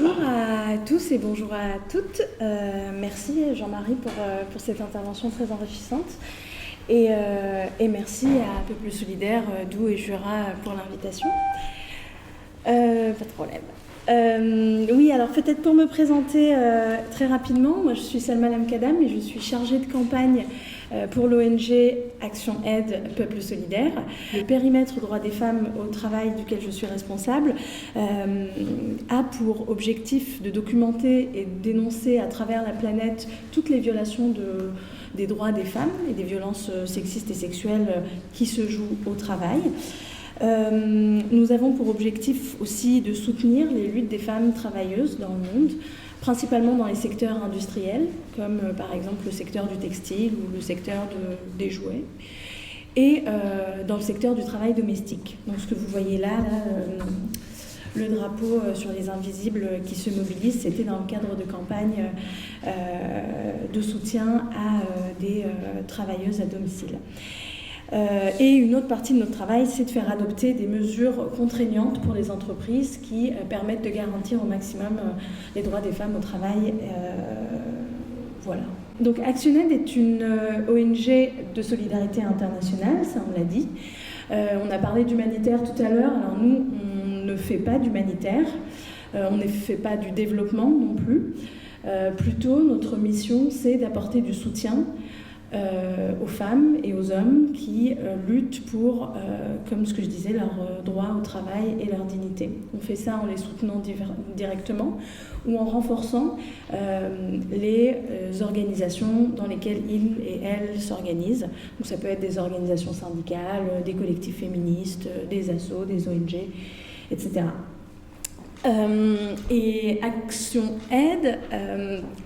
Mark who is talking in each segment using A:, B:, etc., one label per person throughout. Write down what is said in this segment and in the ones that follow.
A: Bonjour à tous et bonjour à toutes. Merci Jean-Marie pour cette intervention très enrichissante. Et merci à Peuple Solidaire, Doubs et Jura pour l'invitation. Pas de problème. Oui, alors peut-être pour me présenter très rapidement, moi je suis Salma Lamkadam et je suis chargée de campagne pour l'ONG Action Aide Peuple Solidaire. Le périmètre droits des femmes au travail duquel je suis responsable a pour objectif de documenter et de dénoncer à travers la planète toutes les violations des droits des femmes et des violences sexistes et sexuelles qui se jouent au travail. Nous avons pour objectif aussi de soutenir les luttes des femmes travailleuses dans le monde, principalement dans les secteurs industriels, comme par exemple le secteur du textile ou le secteur des jouets, et dans le secteur du travail domestique. Donc ce que vous voyez là le drapeau sur les invisibles qui se mobilisent, c'était dans le cadre de campagne de soutien à des travailleuses à domicile. Et une autre partie de notre travail, c'est de faire adopter des mesures contraignantes pour les entreprises qui permettent de garantir au maximum les droits des femmes au travail. Voilà. Donc ActionAid est une ONG de solidarité internationale, ça on l'a dit. On a parlé d'humanitaire tout à l'heure. Alors nous, on ne fait pas d'humanitaire, on ne fait pas du développement non plus. Plutôt, notre mission, c'est d'apporter du soutien aux femmes et aux hommes qui luttent pour, comme ce que je disais, leurs droits au travail et leur dignité. On fait ça en les soutenant directement ou en renforçant les organisations dans lesquelles ils et elles s'organisent. Donc ça peut être des organisations syndicales, des collectifs féministes, des assos, des ONG, etc. Et Action Aide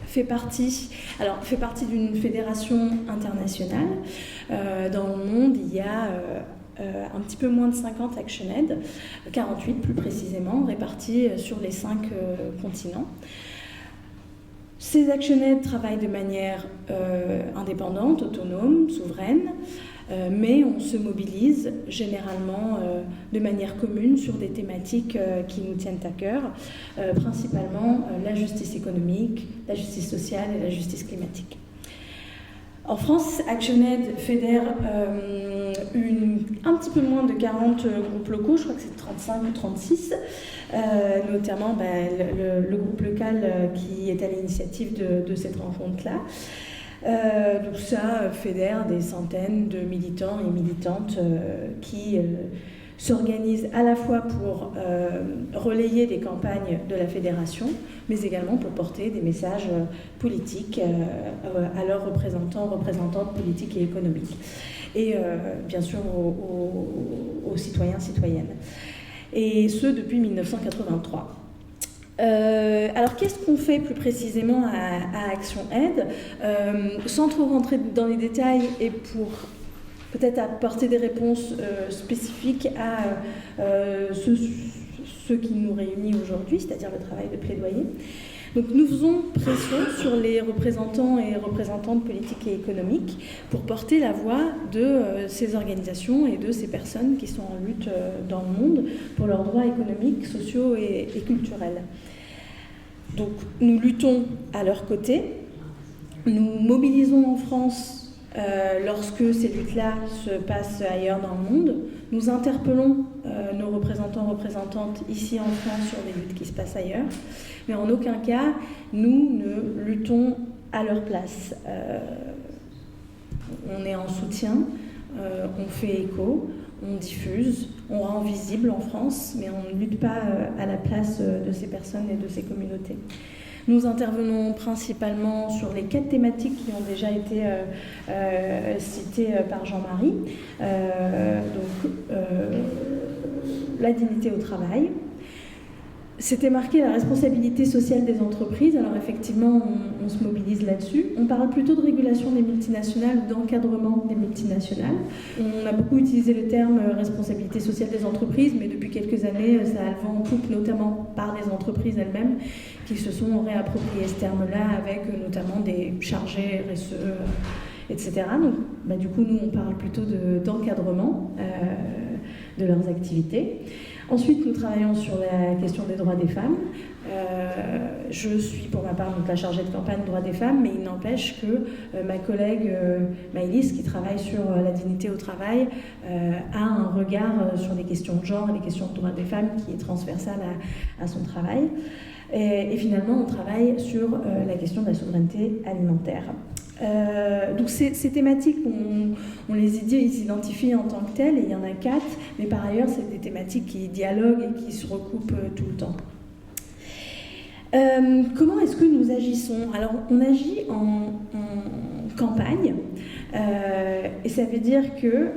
A: fait partie d'une fédération internationale. Dans le monde, il y a un petit peu moins de 50 Action Aid, 48 plus précisément, répartis sur les 5 continents. Ces Action Aid travaillent de manière indépendante, autonome, souveraine, mais on se mobilise généralement de manière commune sur des thématiques qui nous tiennent à cœur, principalement la justice économique, la justice sociale et la justice climatique. En France, ActionAid fédère un petit peu moins de 40 groupes locaux, je crois que c'est 35 ou 36, notamment le groupe local qui est à l'initiative de cette rencontre-là. Donc ça fédère des centaines de militants et militantes qui s'organisent à la fois pour relayer les campagnes de la fédération, mais également pour porter des messages politiques à leurs représentantes politiques et économiques, et bien sûr aux citoyens, citoyennes. Et ce, depuis 1983. Alors qu'est-ce qu'on fait plus précisément à Action Aide, sans trop rentrer dans les détails et pour peut-être apporter des réponses spécifiques à ce qui nous réunit aujourd'hui, c'est-à-dire le travail de plaidoyer. Donc nous faisons pression sur les représentants et représentantes politiques et économiques pour porter la voix de ces organisations et de ces personnes qui sont en lutte dans le monde pour leurs droits économiques, sociaux et culturels. Donc nous luttons à leur côté, nous mobilisons en France lorsque ces luttes-là se passent ailleurs dans le monde, nous interpellons nos représentantes ici en France sur les luttes qui se passent ailleurs, mais en aucun cas nous ne luttons à leur place. On est en soutien, on fait écho, on diffuse, on rend visible en France, mais on ne lutte pas à la place de ces personnes et de ces communautés. Nous intervenons principalement sur les 4 thématiques qui ont déjà été citées par Jean-Marie. La dignité au travail. C'était marqué la responsabilité sociale des entreprises. Alors effectivement, on se mobilise là-dessus. On parle plutôt de régulation des multinationales ou d'encadrement des multinationales. On a beaucoup utilisé le terme responsabilité sociale des entreprises, mais depuis quelques années, ça a le vent en poupe, notamment par les entreprises elles-mêmes, qui se sont réappropriées ce terme-là avec notamment des chargés RSE, etc. Donc, du coup, nous, on parle plutôt d'encadrement de leurs activités. Ensuite, nous travaillons sur la question des droits des femmes, Je suis pour ma part donc la chargée de campagne droits des femmes, mais il n'empêche que ma collègue Maëlys, qui travaille sur la dignité au travail, a un regard sur les questions de genre et les questions de droits des femmes qui est transversal à son travail. Et finalement, on travaille sur la question de la souveraineté alimentaire. Donc ces thématiques, on les identifie en tant que telles, et il y en a 4, mais par ailleurs, c'est des thématiques qui dialoguent et qui se recoupent tout le temps. Comment est-ce que nous agissons? Alors, on agit en campagne, et ça veut dire que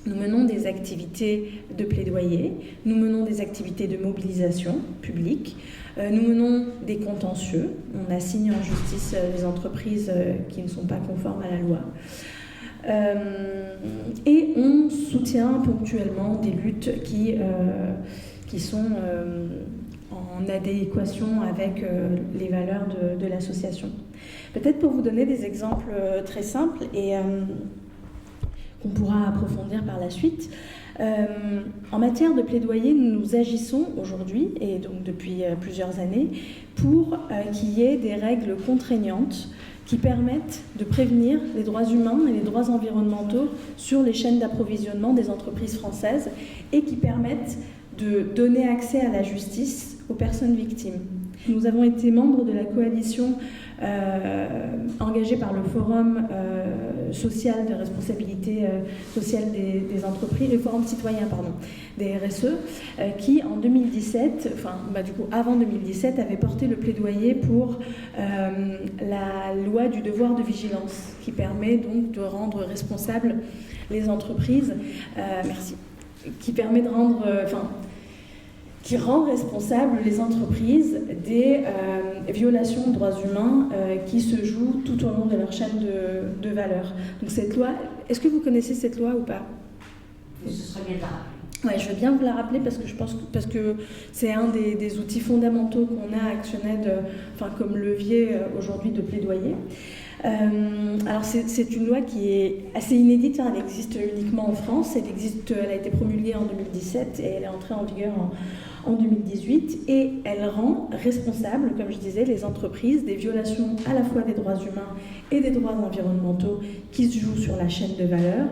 A: nous menons des activités de plaidoyer, nous menons des activités de mobilisation publique, nous menons des contentieux, on assigne en justice les entreprises qui ne sont pas conformes à la loi. Et on soutient ponctuellement des luttes qui sont en adéquation avec les valeurs de l'association. Peut-être pour vous donner des exemples très simples et qu'on pourra approfondir par la suite. En matière de plaidoyer, nous agissons aujourd'hui, et donc depuis plusieurs années, pour qu'il y ait des règles contraignantes qui permettent de prévenir les droits humains et les droits environnementaux sur les chaînes d'approvisionnement des entreprises françaises et qui permettent de donner accès à la justice aux personnes victimes. Nous avons été membres de la coalition engagée par le Forum social de responsabilité sociale des entreprises, le Forum citoyen, des RSE, qui en 2017, avant 2017, avait porté le plaidoyer pour la loi du devoir de vigilance, qui permet donc de rendre responsables les entreprises, qui permet de rendre, qui rend responsables les entreprises des violations de droits humains qui se jouent tout au long de leur chaîne de valeur. Donc cette loi, est-ce que vous connaissez cette loi ou pas?
B: Ce serait bien de la rappeler.
A: Ouais, je veux bien vous la rappeler parce que c'est un des outils fondamentaux qu'on a à Actioned, comme levier aujourd'hui de plaidoyer. Alors c'est une loi qui est assez inédite, elle existe uniquement en France, elle a été promulguée en 2017 et elle est entrée en vigueur en 2018, et elle rend responsables, comme je disais, les entreprises des violations à la fois des droits humains et des droits environnementaux qui se jouent sur la chaîne de valeur.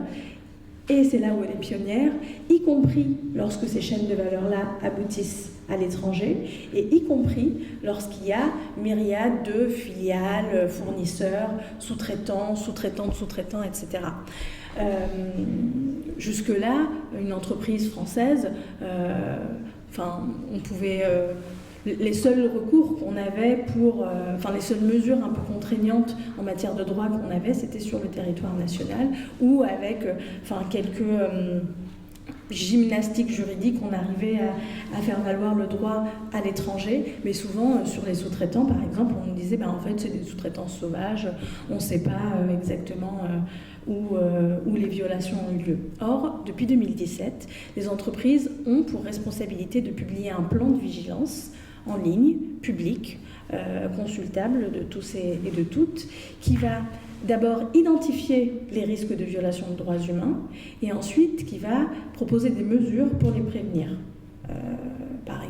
A: Et c'est là où elle est pionnière, y compris lorsque ces chaînes de valeur-là aboutissent à l'étranger, et y compris lorsqu'il y a myriade de filiales, fournisseurs, sous-traitants, sous-traitantes, sous-traitants, etc. Jusque-là, une entreprise française, on pouvait... les seuls recours qu'on avait les seules mesures un peu contraignantes en matière de droit qu'on avait, c'était sur le territoire national ou avec quelques gymnastiques juridiques, on arrivait à faire valoir le droit à l'étranger, mais souvent sur les sous-traitants, par exemple, on nous disait en fait c'est des sous-traitants sauvages, on ne sait pas exactement où les violations ont eu lieu. Or, depuis 2017, les entreprises ont pour responsabilité de publier un plan de vigilance en ligne, public, consultable de tous et de toutes, qui va d'abord identifier les risques de violation de droits humains et ensuite qui va proposer des mesures pour les prévenir. Par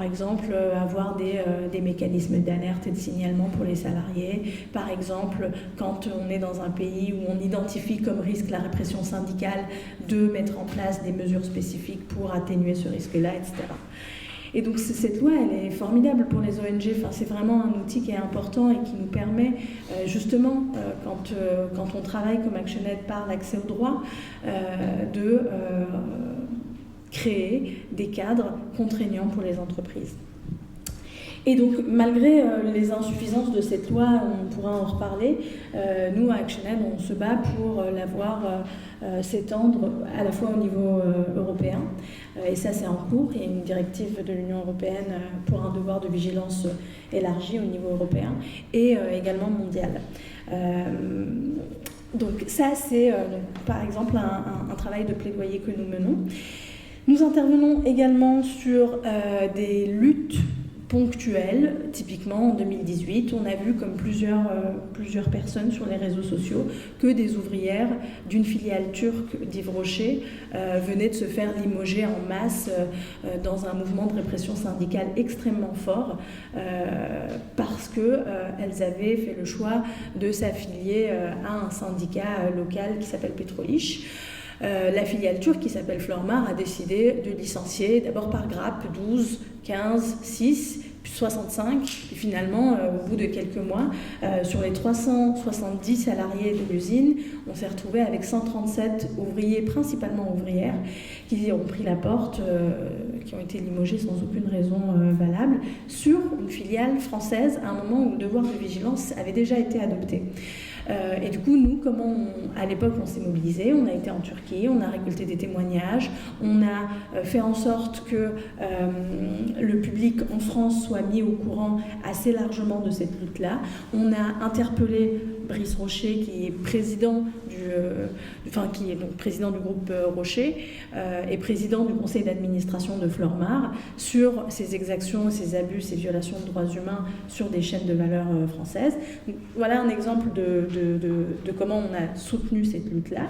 A: exemple, avoir des mécanismes d'alerte et de signalement pour les salariés. Par exemple, quand on est dans un pays où on identifie comme risque la répression syndicale, de mettre en place des mesures spécifiques pour atténuer ce risque-là, etc. Et donc cette loi, elle est formidable pour les ONG. C'est vraiment un outil qui est important et qui nous permet justement, quand on travaille comme Actioned par l'accès au droit, de créer des cadres contraignants pour les entreprises. Et donc, malgré les insuffisances de cette loi, on pourra en reparler, nous, à Actioned, on se bat pour la voir s'étendre à la fois au niveau européen, et ça c'est en cours, il y a une directive de l'Union européenne pour un devoir de vigilance élargi au niveau européen, et également mondial. Donc ça c'est par exemple un travail de plaidoyer que nous menons. Nous intervenons également sur des luttes ponctuelles. Typiquement, en 2018, on a vu comme plusieurs personnes sur les réseaux sociaux que des ouvrières d'une filiale turque d'Yves Rocher venaient de se faire limoger en masse dans un mouvement de répression syndicale extrêmement fort parce qu'elles avaient fait le choix de s'affilier à un syndicat local qui s'appelle Petrolich. La filiale turque qui s'appelle Flormar a décidé de licencier d'abord par grappe 12, 15, 6, puis 65. Et finalement, au bout de quelques mois, sur les 370 salariés de l'usine, on s'est retrouvé avec 137 ouvriers, principalement ouvrières, qui ont pris la porte, qui ont été limogés sans aucune raison valable, sur une filiale française à un moment où le devoir de vigilance avait déjà été adopté. Et du coup, nous, à l'époque, on s'est mobilisés, on a été en Turquie, on a récolté des témoignages, on a fait en sorte que le public en France soit mis au courant assez largement de cette lutte-là. On a interpellé Brice Rocher, qui est président du groupe Rocher et président du conseil d'administration de Flormar, sur ces exactions, ces abus, ces violations de droits humains sur des chaînes de valeur françaises. Donc, voilà un exemple de comment on a soutenu cette lutte-là.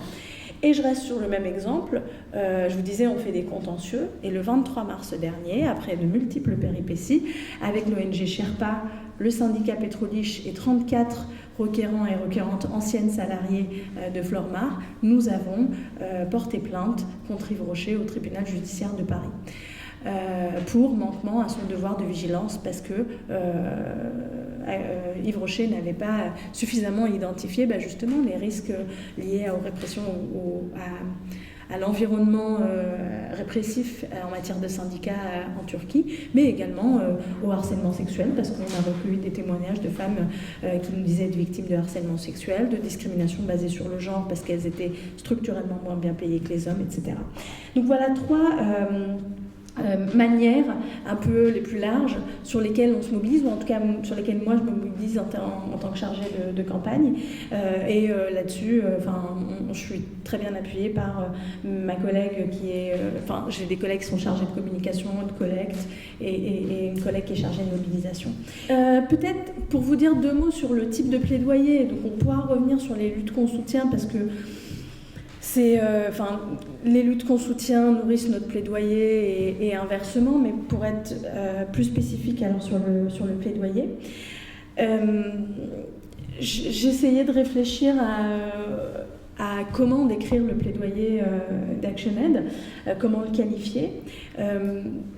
A: Et je reste sur le même exemple. Je vous disais, on fait des contentieux. Et le 23 mars dernier, après de multiples péripéties, avec l'ONG Sherpa, le syndicat Petrolich et 34 requérants et requérantes anciennes salariées de Flormar, nous avons porté plainte contre Yves Rocher au tribunal judiciaire de Paris. Pour manquement à son devoir de vigilance parce que Yves Rocher n'avait pas suffisamment identifié justement les risques liés aux répressions, à l'environnement répressif en matière de syndicats en Turquie, mais également au harcèlement sexuel, parce qu'on a recueilli des témoignages de femmes qui nous disaient être victimes de harcèlement sexuel, de discrimination basée sur le genre parce qu'elles étaient structurellement moins bien payées que les hommes, etc. Donc voilà trois manières un peu les plus larges sur lesquelles on se mobilise, ou en tout cas sur lesquelles moi je me mobilise en tant que chargée de campagne. Là-dessus, je suis très bien appuyée par ma collègue qui est... j'ai des collègues qui sont chargés de communication, de collecte, et une collègue qui est chargée de mobilisation. Peut-être pour vous dire deux mots sur le type de plaidoyer, donc on pourra revenir sur les luttes qu'on soutient parce que les luttes qu'on soutient nourrissent notre plaidoyer et inversement, mais pour être plus spécifique alors sur le plaidoyer, j'essayais de réfléchir à comment décrire le plaidoyer d'ActionAid, comment le qualifier.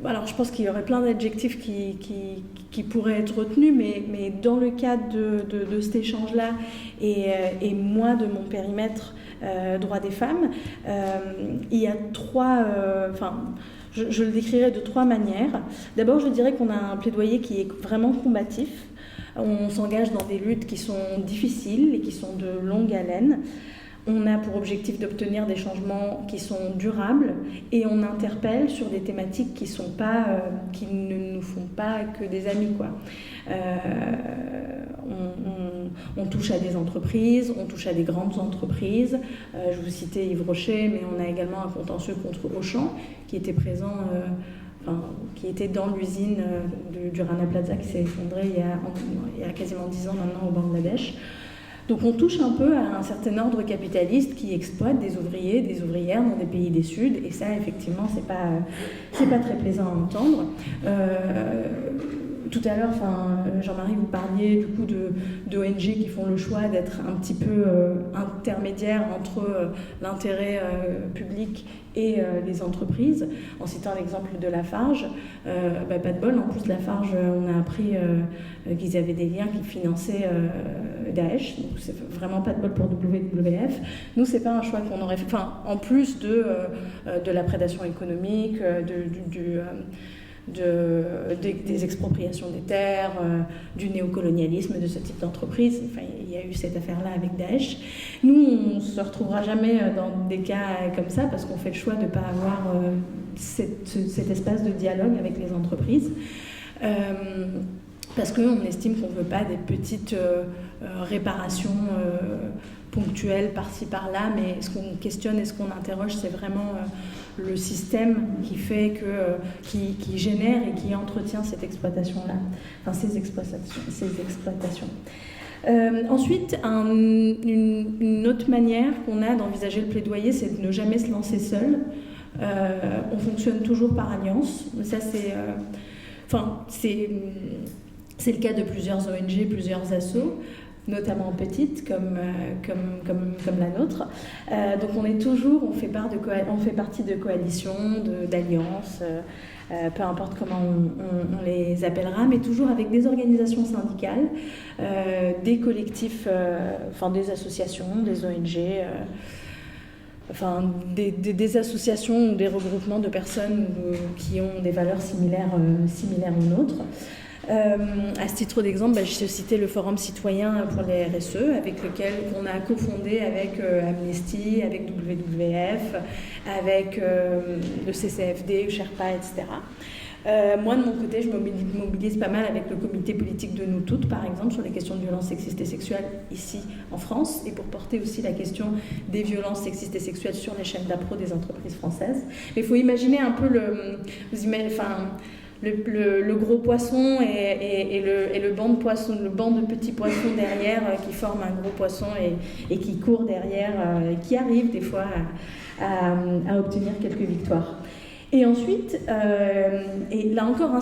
A: Alors je pense qu'il y aurait plein d'adjectifs qui pourraient être retenus, mais dans le cadre de cet échange-là et moi de mon périmètre droits des femmes, il y a trois... je le décrirais de trois manières. D'abord, je dirais qu'on a un plaidoyer qui est vraiment combatif. On s'engage dans des luttes qui sont difficiles et qui sont de longue haleine. On a pour objectif d'obtenir des changements qui sont durables et on interpelle sur des thématiques qui ne nous font pas que des amis, quoi. On touche à des entreprises, on touche à des grandes entreprises. Je vous citais Yves Rocher, mais on a également un contentieux contre Auchan qui était présent... qui était dans l'usine du Rana Plaza qui s'est effondrée il y a quasiment 10 ans maintenant au Bangladesh. Donc on touche un peu à un certain ordre capitaliste qui exploite des ouvriers, des ouvrières dans des pays du Sud, et ça effectivement c'est pas très plaisant à entendre. Tout à l'heure, Jean-Marie, vous parliez du coup d'ONG qui font le choix d'être un petit peu intermédiaires entre l'intérêt public et les entreprises, en citant l'exemple de Lafarge. Pas de bol, en plus de Lafarge, on a appris qu'ils avaient des liens qui finançaient Daesh, donc c'est vraiment pas de bol pour WWF. Nous, c'est pas un choix qu'on aurait fait, en plus de la prédation économique, des expropriations des terres, du néocolonialisme de ce type d'entreprise. Il y a eu cette affaire-là avec Daesh. Nous, on ne se retrouvera jamais dans des cas comme ça parce qu'on fait le choix de ne pas avoir cet espace de dialogue avec les entreprises. Parce qu'on estime qu'on ne veut pas des petites réparations ponctuelles par-ci par-là, mais ce qu'on questionne et ce qu'on interroge, c'est vraiment le système qui fait que, qui génère et qui entretient cette exploitation-là, enfin ces exploitations. Ensuite, une autre manière qu'on a d'envisager le plaidoyer, c'est de ne jamais se lancer seul. On fonctionne toujours par alliance. Ça, c'est le cas de plusieurs ONG, plusieurs assos, notamment petites comme la nôtre. Donc on fait partie de coalitions, d'alliances, peu importe comment on les appellera, mais toujours avec des organisations syndicales, des collectifs, des associations, des ONG, des associations ou des regroupements de personnes qui ont des valeurs similaires aux nôtres. À ce titre d'exemple, je citais le Forum citoyen pour les RSE, avec lequel on a cofondé avec Amnesty, avec WWF, avec le CCFD, Sherpa, etc. Moi, de mon côté, je mobilise pas mal avec le comité politique de Nous Toutes, par exemple, sur les questions de violences sexistes et sexuelles ici en France, et pour porter aussi la question des violences sexistes et sexuelles sur les chaînes d'appro des entreprises françaises. Mais il faut imaginer un peu le gros poisson et le banc de poissons, le banc de petits poissons derrière qui forment un gros poisson et qui court derrière, qui arrive des fois à obtenir quelques victoires. Et ensuite, et là encore,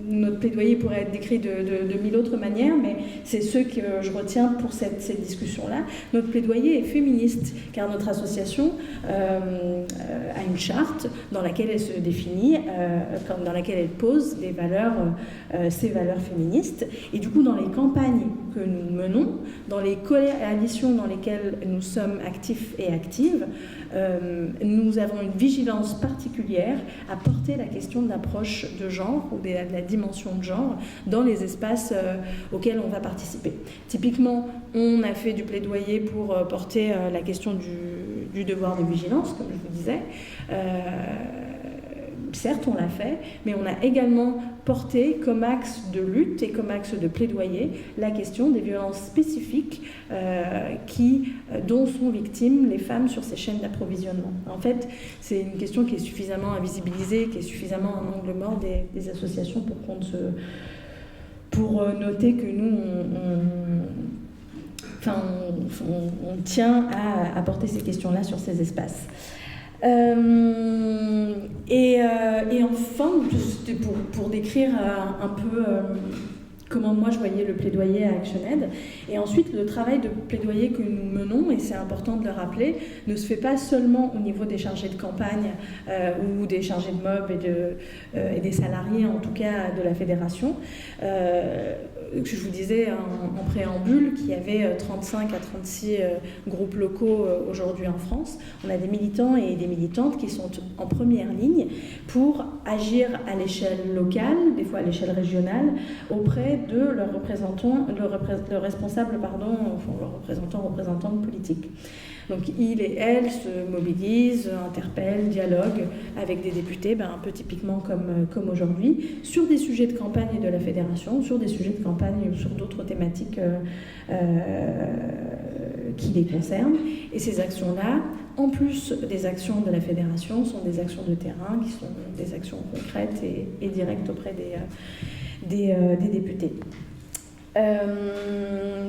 A: notre plaidoyer pourrait être décrit de mille autres manières, mais c'est ce que je retiens pour cette discussion-là. Notre plaidoyer est féministe, car notre association a une charte dans laquelle elle se définit, dans laquelle elle pose ses valeurs féministes. Et du coup, dans les campagnes que nous menons, dans les coalitions dans lesquelles nous sommes actifs et actives, nous avons une vigilance particulière à porter la question de l'approche de genre ou de la dimension de genre dans les espaces auxquels on va participer. Typiquement, on a fait du plaidoyer pour porter la question du devoir de vigilance, comme je vous disais. Certes, on l'a fait, mais on a également porté comme axe de lutte et comme axe de plaidoyer la question des violences spécifiques dont sont victimes les femmes sur ces chaînes d'approvisionnement. En fait, c'est une question qui est suffisamment invisibilisée, qui est suffisamment un angle mort des associations pour noter que nous, on tient à porter ces questions-là sur ces espaces. Et enfin, c'était pour décrire un peu comment moi je voyais le plaidoyer à ActionAid. Et ensuite, le travail de plaidoyer que nous menons, et c'est important de le rappeler, ne se fait pas seulement au niveau des chargés de campagne ou des chargés de mob et des salariés, en tout cas de la fédération. Je vous disais en préambule qu'il y avait 35 à 36 groupes locaux aujourd'hui en France. On a des militants et des militantes qui sont en première ligne pour agir à l'échelle locale, des fois à l'échelle régionale, auprès de leurs représentants, représentantes politiques. Donc ils et elles se mobilisent, interpellent, dialoguent avec des députés, un peu typiquement comme aujourd'hui, sur des sujets de campagne de la fédération, sur des sujets de campagne, sur d'autres thématiques qui les concernent. Et ces actions-là, en plus des actions de la fédération, sont des actions de terrain, qui sont des actions concrètes et directes auprès des députés.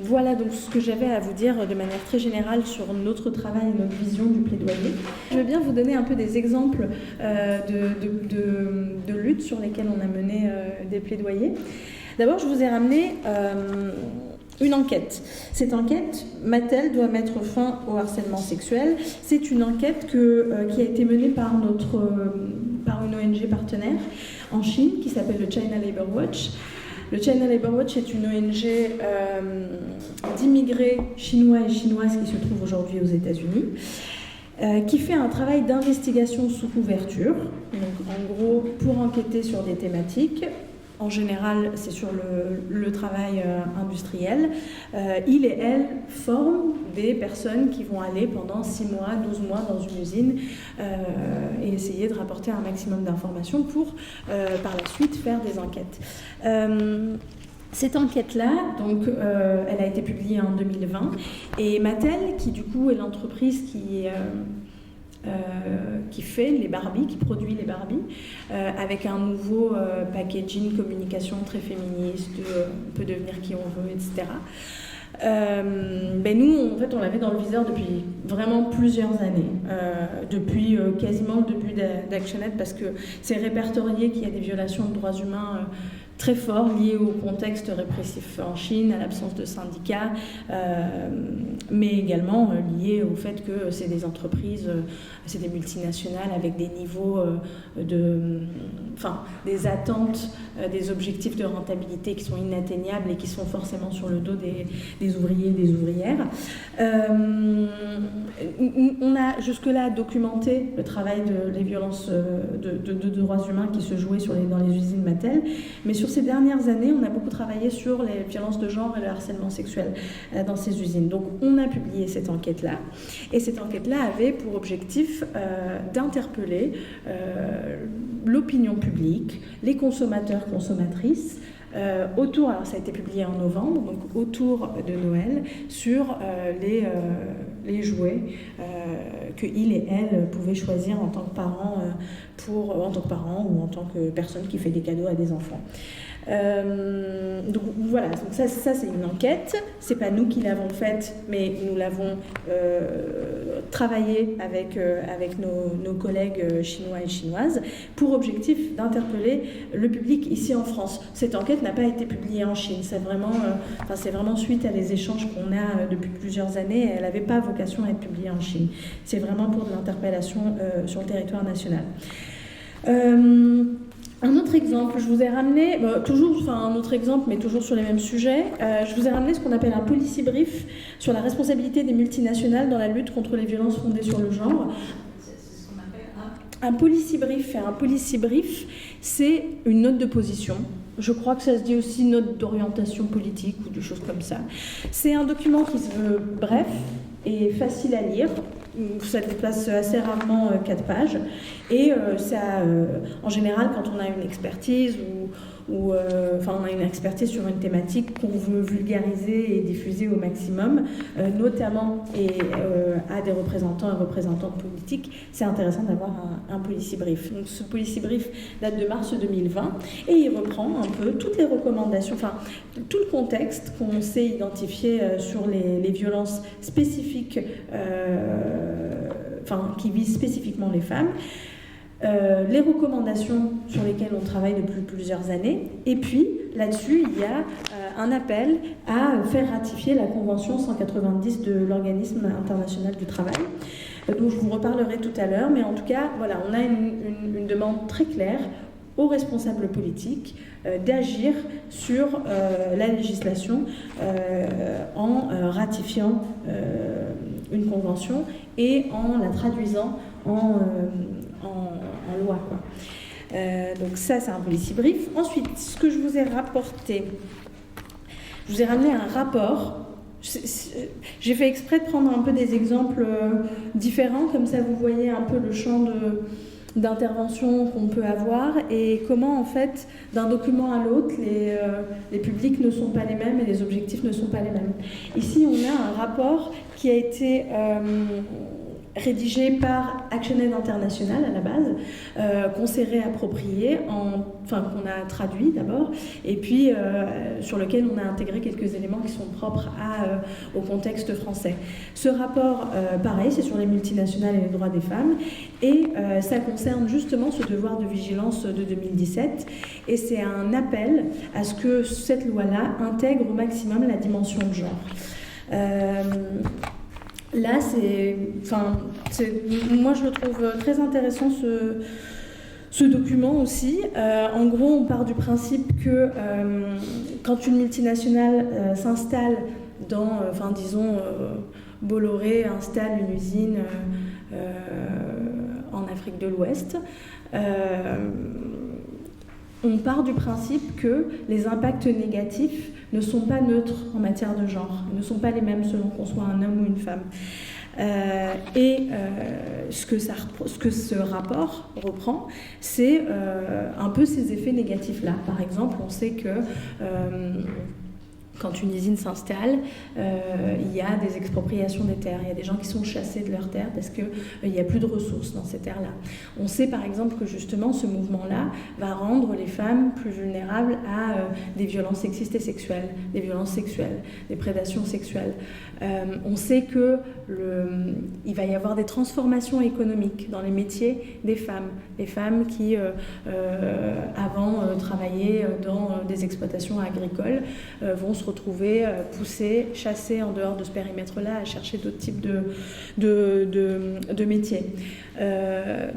A: Voilà donc ce que j'avais à vous dire de manière très générale sur notre travail et notre vision du plaidoyer. Je veux bien vous donner un peu des exemples de luttes sur lesquelles on a mené des plaidoyers. D'abord, je vous ai ramené une enquête. Cette enquête, Mattel doit mettre fin au harcèlement sexuel. C'est une enquête qui a été menée par une ONG partenaire en Chine qui s'appelle le China Labour Watch. Le China Labour Watch est une ONG d'immigrés chinois et chinoises qui se trouvent aujourd'hui aux États-Unis, qui fait un travail d'investigation sous couverture, donc en gros pour enquêter sur des thématiques. En général, c'est sur le travail industriel. Il et elle forment des personnes qui vont aller pendant 6 mois, 12 mois dans une usine et essayer de rapporter un maximum d'informations pour, par la suite, faire des enquêtes. Cette enquête-là, donc, elle a été publiée en 2020 et Mattel, qui du coup est l'entreprise qui qui fait les Barbies, qui produit les Barbies, avec un nouveau packaging, communication très féministe, on peut devenir qui on veut, etc. Nous, en fait, on l'avait dans le viseur depuis vraiment plusieurs années, depuis quasiment le début d'ActionAid, parce que c'est répertorié qu'il y a des violations de droits humains très forts liés au contexte répressif en Chine, à l'absence de syndicats, mais également liés au fait que c'est des entreprises, c'est des multinationales avec des niveaux des attentes, des objectifs de rentabilité qui sont inatteignables et qui sont forcément sur le dos des ouvriers et des ouvrières. On a jusque-là documenté le travail des violences de droits humains qui se jouaient dans les usines Mattel, mais sur ces dernières années, on a beaucoup travaillé sur les violences de genre et le harcèlement sexuel dans ces usines. Donc on a publié cette enquête-là, et cette enquête-là avait pour objectif d'interpeller l'opinion publique, les consommateurs, consommatrices, alors ça a été publié en novembre, donc autour de Noël, sur les jouets qu'ils et elles pouvaient choisir en tant que parents, ou en tant que personne qui fait des cadeaux à des enfants. Donc voilà, donc ça c'est une enquête, c'est pas nous qui l'avons faite, mais nous l'avons travaillé avec nos collègues chinois et chinoises pour objectif d'interpeller le public ici en France. Cette enquête n'a pas été publiée en Chine, c'est vraiment suite à les échanges qu'on a depuis plusieurs années, elle n'avait pas vocation à être publiée en Chine, c'est vraiment pour de l'interpellation sur le territoire national. Un autre exemple, je vous ai ramené, un autre exemple, mais toujours sur les mêmes sujets, je vous ai ramené ce qu'on appelle un policy brief sur la responsabilité des multinationales dans la lutte contre les violences fondées sur le genre.
B: C'est ce qu'on appelle
A: un policy brief. Un policy brief, c'est une note de position. Je crois que ça se dit aussi note d'orientation politique ou des choses comme ça. C'est un document qui se veut bref et facile à lire. Ça dépasse assez rarement 4 pages. Et en général, quand on a une expertise on a une expertise sur une thématique qu'on veut vulgariser et diffuser au maximum, notamment à des représentants et représentantes politiques, c'est intéressant d'avoir un policy brief. Donc ce policy brief date de mars 2020 et il reprend un peu toutes les recommandations, tout le contexte qu'on sait identifier sur les violences spécifiques, qui visent spécifiquement les femmes. Les recommandations sur lesquelles on travaille depuis plusieurs années. Et puis, là-dessus, il y a un appel à faire ratifier la Convention 190 de l'Organisme international du travail, dont je vous reparlerai tout à l'heure. Mais en tout cas, voilà, on a une demande très claire aux responsables politiques d'agir sur la législation en ratifiant une convention et en la traduisant en loi, quoi. Donc ça, c'est un policy brief. Ensuite, ce que je vous ai rapporté, je vous ai ramené un rapport. J'ai fait exprès de prendre un peu des exemples différents, comme ça vous voyez un peu le champ d'intervention qu'on peut avoir et comment, en fait, d'un document à l'autre, les publics ne sont pas les mêmes et les objectifs ne sont pas les mêmes. Ici, on a un rapport qui a été rédigé par ActionAid International à la base, qu'on s'est réapproprié, qu'on a traduit d'abord, et puis sur lequel on a intégré quelques éléments qui sont propres au contexte français. Ce rapport, pareil, c'est sur les multinationales et les droits des femmes, et ça concerne justement ce devoir de vigilance de 2017, et c'est un appel à ce que cette loi-là intègre au maximum la dimension de genre. Là, moi je le trouve très intéressant ce document aussi. En gros, on part du principe que quand une multinationale s'installe dans, Bolloré installe une usine en Afrique de l'Ouest, on part du principe que les impacts négatifs ne sont pas neutres en matière de genre, ne sont pas les mêmes selon qu'on soit un homme ou une femme. Ce que ce rapport reprend, c'est un peu ces effets négatifs-là. Par exemple, on sait que quand une usine s'installe, il y a des expropriations des terres. Il y a des gens qui sont chassés de leurs terres parce qu'il n'y a plus de ressources dans ces terres-là. On sait par exemple que justement ce mouvement-là va rendre les femmes plus vulnérables à des violences sexistes et sexuelles, des violences sexuelles, des prédations sexuelles. On sait qu'il va y avoir des transformations économiques dans les métiers des femmes. Les femmes qui, avant, travaillaient dans des exploitations agricoles, vont se retrouver poussées, chassées en dehors de ce périmètre-là à chercher d'autres types de métiers.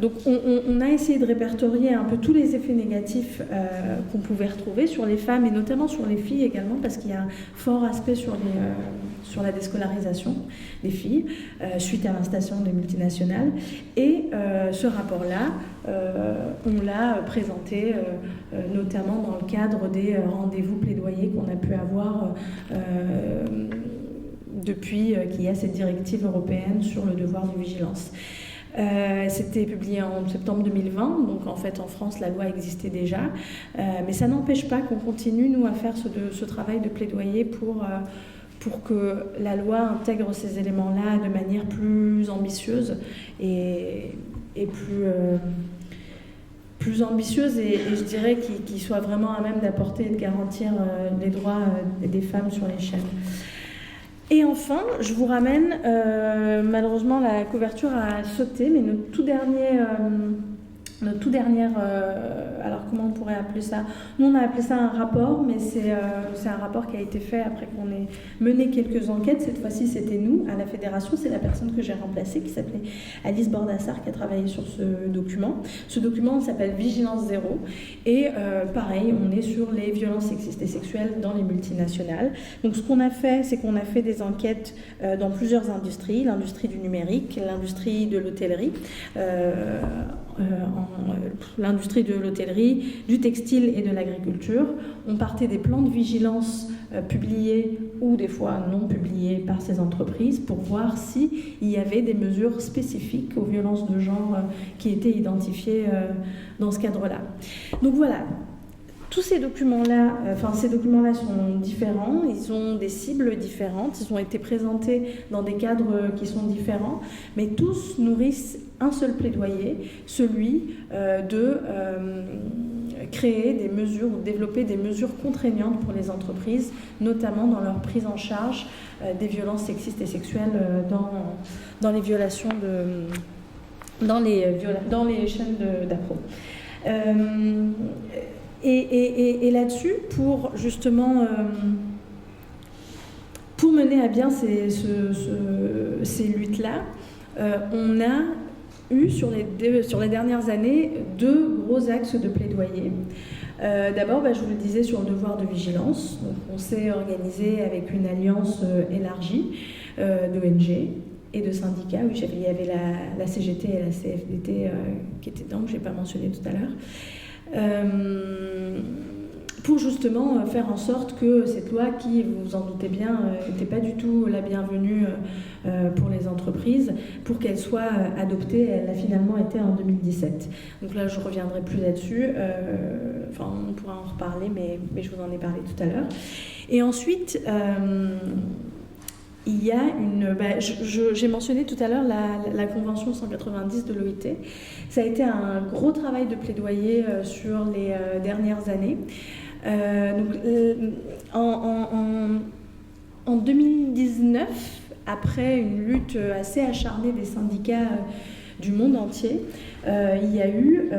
A: Donc on a essayé de répertorier un peu tous les effets négatifs qu'on pouvait retrouver sur les femmes et notamment sur les filles également, parce qu'il y a un fort aspect sur la déscolarisation des filles suite à l'installation des multinationales. Et ce rapport-là, on l'a présenté notamment dans le cadre des rendez-vous plaidoyers qu'on a pu avoir depuis qu'il y a cette directive européenne sur le devoir de vigilance. C'était publié en septembre 2020, donc en fait en France la loi existait déjà, mais ça n'empêche pas qu'on continue nous à faire ce travail de plaidoyer pour que la loi intègre ces éléments-là de manière plus ambitieuse et plus ambitieuse et je dirais qui soit vraiment à même d'apporter et de garantir les droits des femmes sur les chaînes. Et enfin, je vous ramène, malheureusement la couverture a sauté, mais notre tout dernier, alors comment on pourrait appeler ça ? Nous on a appelé ça un rapport, mais c'est un rapport qui a été fait après qu'on ait mené quelques enquêtes. Cette fois-ci c'était nous, à la fédération, c'est la personne que j'ai remplacée qui s'appelait Alice Bordassar qui a travaillé sur ce document. Ce document s'appelle Vigilance Zéro et pareil, on est sur les violences sexistes et sexuelles dans les multinationales. Donc ce qu'on a fait, c'est qu'on a fait des enquêtes dans plusieurs industries, l'industrie du numérique, l'industrie de l'hôtellerie, l'industrie de l'hôtellerie, du textile et de l'agriculture. On partait des plans de vigilance publiés ou des fois non publiés par ces entreprises pour voir s'il y avait des mesures spécifiques aux violences de genre qui étaient identifiées dans ce cadre-là. Donc voilà. Tous ces documents-là, ces documents-là sont différents, ils ont des cibles différentes, ils ont été présentés dans des cadres qui sont différents, mais tous nourrissent un seul plaidoyer, celui de créer des mesures ou développer des mesures contraignantes pour les entreprises, notamment dans leur prise en charge des violences sexistes et sexuelles dans les violations dans les chaînes d'appro. Et là-dessus, pour justement pour mener à bien ces luttes-là, on a eu sur les dernières années 2 gros axes de plaidoyer. D'abord, je vous le disais, sur le devoir de vigilance. Donc, on s'est organisé avec une alliance élargie d'ONG et de syndicats. Oui, il y avait la CGT et la CFDT qui étaient dedans, que je n'ai pas mentionné tout à l'heure. Pour justement faire en sorte que cette loi, qui, vous vous en doutez bien, n'était pas du tout la bienvenue pour les entreprises, pour qu'elle soit adoptée, elle a finalement été en 2017. Donc là, je ne reviendrai plus là-dessus, on pourra en reparler, mais je vous en ai parlé tout à l'heure. Et ensuite, il y a j'ai mentionné tout à l'heure la Convention 190 de l'OIT. Ça a été un gros travail de plaidoyer sur les dernières années. En 2019, après une lutte assez acharnée des syndicats du monde entier, il y a eu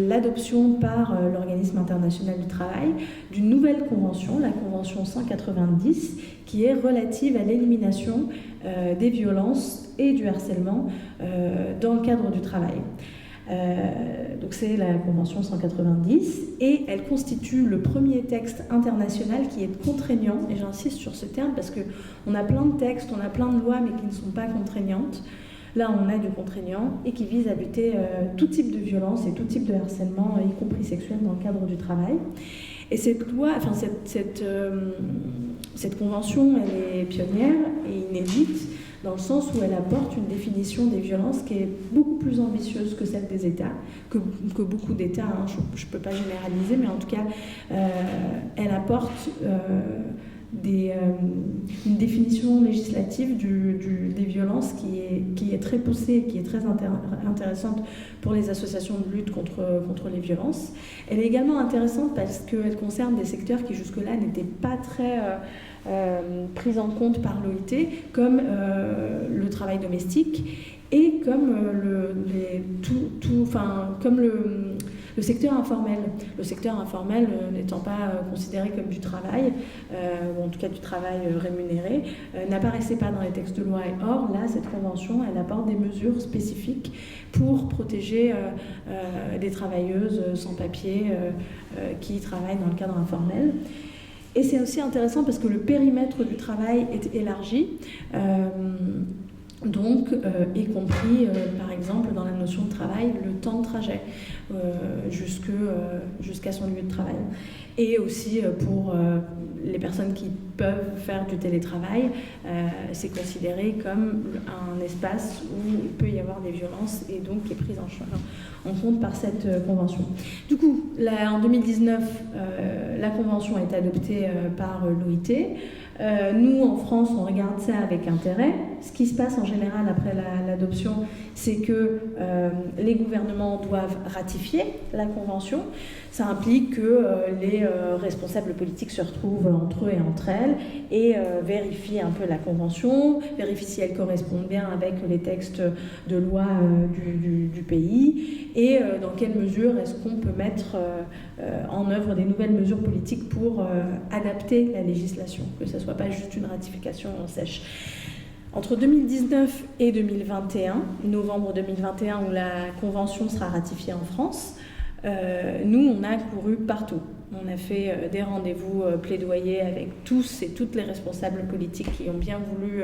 A: l'adoption par l'Organisme international du travail d'une nouvelle convention, la Convention 190, qui est relative à l'élimination des violences et du harcèlement dans le cadre du travail. Donc c'est la Convention 190 et elle constitue le premier texte international qui est contraignant, et j'insiste sur ce terme parce qu'on a plein de textes, on a plein de lois mais qui ne sont pas contraignantes. Là, on a du contraignant et qui vise à lutter tout type de violence et tout type de harcèlement, y compris sexuel, dans le cadre du travail. Et cette loi, cette convention, elle est pionnière et inédite dans le sens où elle apporte une définition des violences qui est beaucoup plus ambitieuse que celle des États, que beaucoup d'États, hein, je ne peux pas généraliser, mais en tout cas, elle apporte une définition législative des violences qui est très poussée, qui est très intéressante pour les associations de lutte contre les violences. Elle est également intéressante parce qu'elle concerne des secteurs qui jusque-là n'étaient pas très pris en compte par l'OIT, comme le travail domestique et comme le secteur informel. Le secteur informel n'étant pas considéré comme du travail, ou en tout cas du travail rémunéré, n'apparaissait pas dans les textes de loi. Et or, là, cette convention, elle apporte des mesures spécifiques pour protéger des travailleuses sans papier qui travaillent dans le cadre informel. Et c'est aussi intéressant parce que le périmètre du travail est élargi. Donc, y compris, par exemple, dans la notion de travail, le temps de trajet jusqu'à son lieu de travail. Et aussi pour les personnes qui peuvent faire du télétravail, c'est considéré comme un espace où il peut y avoir des violences et donc qui est prise en compte par cette convention. Du coup, en 2019, la convention a été adoptée par l'OIT. Nous, en France, on regarde ça avec intérêt. Ce qui se passe en général après l'adoption, c'est que les gouvernements doivent ratifier la convention. Ça implique que les responsables politiques se retrouvent entre eux et entre elles et vérifient un peu la convention, vérifient si elle correspond bien avec les textes de loi du pays et dans quelle mesure est-ce qu'on peut mettre en œuvre des nouvelles mesures politiques pour adapter la législation, que ce ne soit pas juste une ratification en sèche. Entre 2019 et 2021, novembre 2021, où la convention sera ratifiée en France, nous, on a couru partout. On a fait des rendez-vous plaidoyers avec tous et toutes les responsables politiques qui ont bien voulu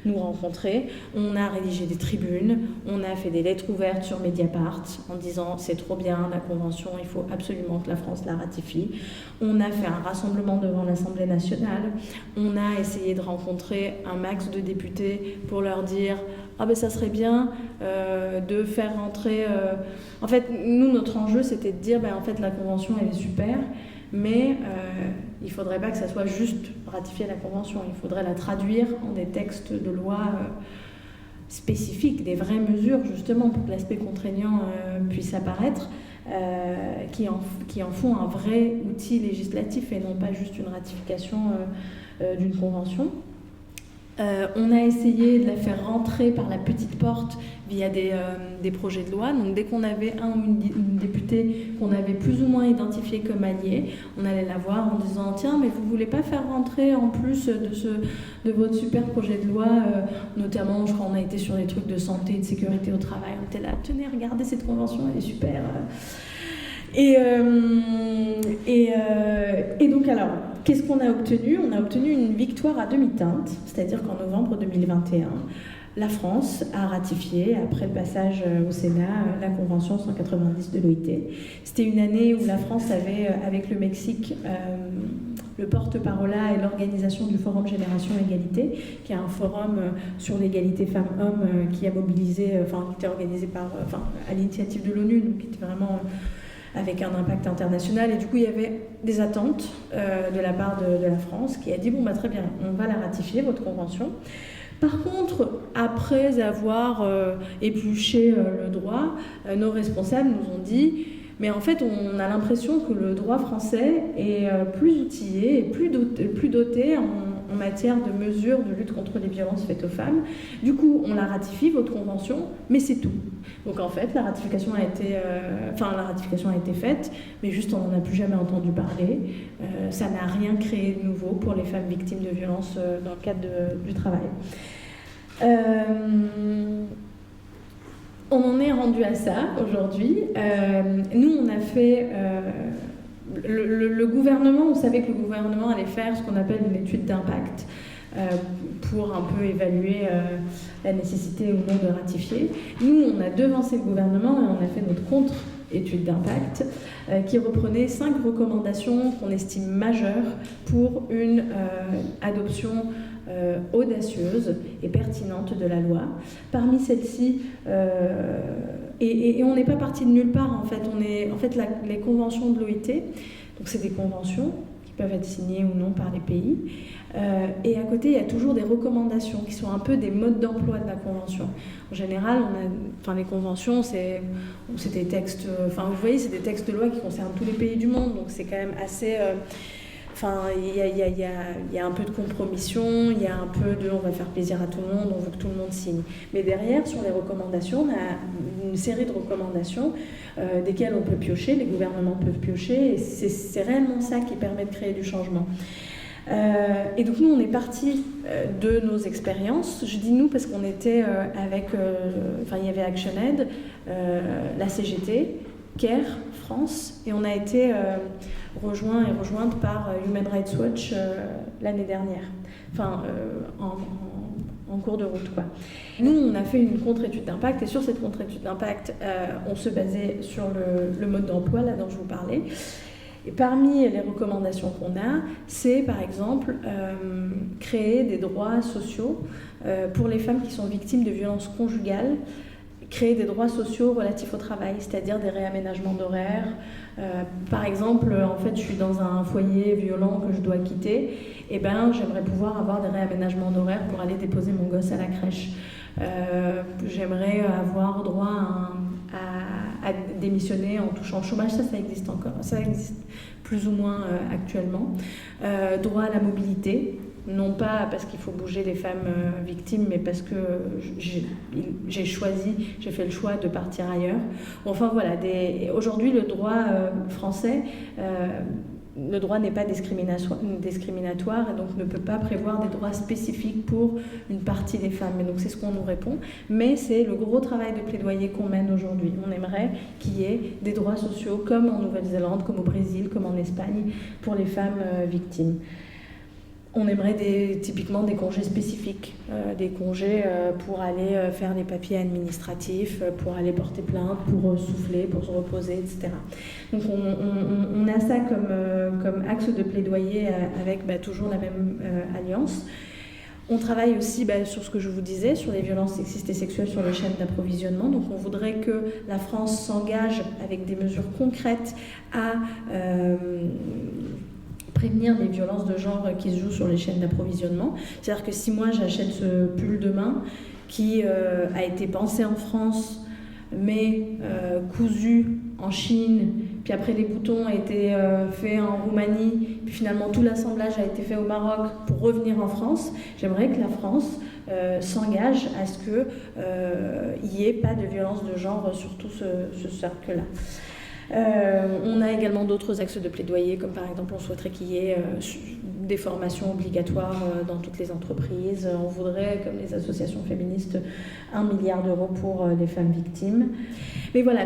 A: nous rencontrer. On a rédigé des tribunes, on a fait des lettres ouvertes sur Mediapart en disant c'est trop bien la convention, il faut absolument que la France la ratifie. On a fait un rassemblement devant l'Assemblée nationale. On a essayé de rencontrer un max de députés pour leur dire ah ben ça serait bien de faire rentrer... En fait, nous, notre enjeu, c'était de dire en fait, la convention, elle est super, mais il ne faudrait pas que ça soit juste ratifier la convention. Il faudrait la traduire en des textes de loi spécifiques, des vraies mesures, justement, pour que l'aspect contraignant puisse apparaître, qui en font un vrai outil législatif et non pas juste une ratification d'une convention. On a essayé de la faire rentrer par la petite porte via des projets de loi. Donc dès qu'on avait un ou une députée qu'on avait plus ou moins identifié comme allié, on allait la voir en disant tiens mais vous voulez pas faire rentrer en plus de votre super projet de loi, notamment je crois on a été sur des trucs de santé et de sécurité au travail, on était là tenez regardez cette convention elle est super. Et donc alors, qu'est-ce qu'on a obtenu ? On a obtenu une victoire à demi-teinte, c'est-à-dire qu'en novembre 2021, la France a ratifié, après le passage au Sénat, la Convention 190 de l'OIT. C'était une année où la France avait, avec le Mexique, le porte-parole et l'organisation du Forum Génération Égalité, qui est un forum sur l'égalité femmes-hommes qui a mobilisé, qui était organisé à l'initiative de l'ONU, donc qui était vraiment... avec un impact international. Et du coup, il y avait des attentes de la part de la France qui a dit, bon, très bien, on va la ratifier, votre convention. Par contre, après avoir épluché le droit, nos responsables nous ont dit, mais en fait, on a l'impression que le droit français est plus outillé et plus doté en matière de mesures de lutte contre les violences faites aux femmes. Du coup, on la ratifie, votre convention, mais c'est tout. Donc en fait, la ratification a été faite, mais juste on n'en a plus jamais entendu parler. Ça n'a rien créé de nouveau pour les femmes victimes de violences dans le cadre du travail. On en est rendu à ça aujourd'hui. Nous, on a fait... Le gouvernement, on savait que le gouvernement allait faire ce qu'on appelle une étude d'impact pour un peu évaluer la nécessité ou non de ratifier. Nous, on a devancé le gouvernement et on a fait notre contre-étude d'impact qui reprenait 5 recommandations qu'on estime majeures pour une adoption audacieuses et pertinentes de la loi. Parmi celles-ci, et on n'est pas parti de nulle part en fait. Les conventions de l'OIT, donc c'est des conventions qui peuvent être signées ou non par les pays. Et à côté, il y a toujours des recommandations qui sont un peu des modes d'emploi de la convention. En général, les conventions, c'est des textes, vous voyez, c'est des textes de loi qui concernent tous les pays du monde, donc c'est quand même assez... il y a un peu de compromission, il y a un peu de on va faire plaisir à tout le monde, on veut que tout le monde signe. Mais derrière, sur les recommandations, on a une série de recommandations desquelles on peut piocher, les gouvernements peuvent piocher, et c'est réellement ça qui permet de créer du changement. Et donc nous, on est partis de nos expériences. Je dis nous parce qu'on était il y avait ActionAid, la CGT, CARE, France, et on a été rejointe par Human Rights Watch l'année dernière, en cours de route, quoi. Nous, on a fait une contre-étude d'impact, et sur cette contre-étude d'impact, on se basait sur le mode d'emploi là dont je vous parlais. Et parmi les recommandations qu'on a, c'est par exemple créer des droits sociaux pour les femmes qui sont victimes de violences conjugales, créer des droits sociaux relatifs au travail, c'est-à-dire des réaménagements d'horaires. Par exemple, je suis dans un foyer violent que je dois quitter, et j'aimerais pouvoir avoir des réaménagements d'horaires pour aller déposer mon gosse à la crèche. J'aimerais avoir droit à démissionner en touchant le chômage, ça existe encore, ça existe plus ou moins actuellement. Droit à la mobilité, non pas parce qu'il faut bouger les femmes victimes, mais parce que j'ai fait le choix de partir ailleurs. Aujourd'hui, le droit français, le droit n'est pas discriminatoire et donc ne peut pas prévoir des droits spécifiques pour une partie des femmes. Et donc c'est ce qu'on nous répond. Mais c'est le gros travail de plaidoyer qu'on mène aujourd'hui. On aimerait qu'il y ait des droits sociaux comme en Nouvelle-Zélande, comme au Brésil, comme en Espagne, pour les femmes victimes. On aimerait typiquement des congés spécifiques, des congés pour aller faire des papiers administratifs, pour aller porter plainte, pour souffler, pour se reposer, etc. Donc on a ça comme axe de plaidoyer avec toujours la même alliance. On travaille aussi sur ce que je vous disais, sur les violences sexistes et sexuelles sur les chaînes d'approvisionnement. Donc on voudrait que la France s'engage avec des mesures concrètes à prévenir les violences de genre qui se jouent sur les chaînes d'approvisionnement. C'est-à-dire que si moi j'achète ce pull demain qui a été pensé en France mais cousu en Chine, puis après les boutons ont été faits en Roumanie, puis finalement tout l'assemblage a été fait au Maroc pour revenir en France, j'aimerais que la France s'engage à ce qu'il n'y ait pas de violence de genre sur tout ce cercle-là. On a également d'autres axes de plaidoyer, comme par exemple on souhaiterait qu'il y ait des formations obligatoires dans toutes les entreprises. On voudrait, comme les associations féministes, 1 milliard d'euros pour les femmes victimes. Mais voilà,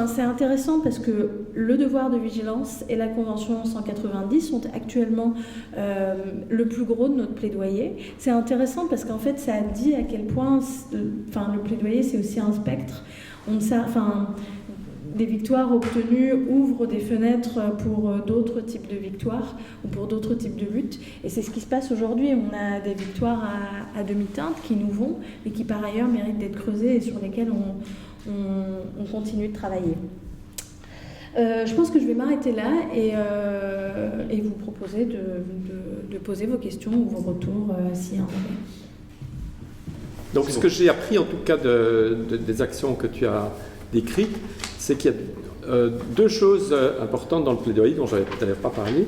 A: c'est intéressant parce que le devoir de vigilance et la Convention 190 sont actuellement le plus gros de notre plaidoyer. C'est intéressant parce qu'en fait, ça dit à quel point le plaidoyer, c'est aussi un spectre. Des victoires obtenues ouvrent des fenêtres pour d'autres types de victoires ou pour d'autres types de luttes. Et c'est ce qui se passe aujourd'hui. On a des victoires à demi-teinte qui nous vont, mais qui par ailleurs méritent d'être creusées et sur lesquelles on continue de travailler. Je pense que je vais m'arrêter là et vous proposer de poser vos questions ou vos retours s'il y en a.
C: Donc ce que j'ai appris en tout cas des actions que tu as décrites, c'est qu'il y a deux choses importantes dans le plaidoyer dont je n'avais d'ailleurs pas parlé.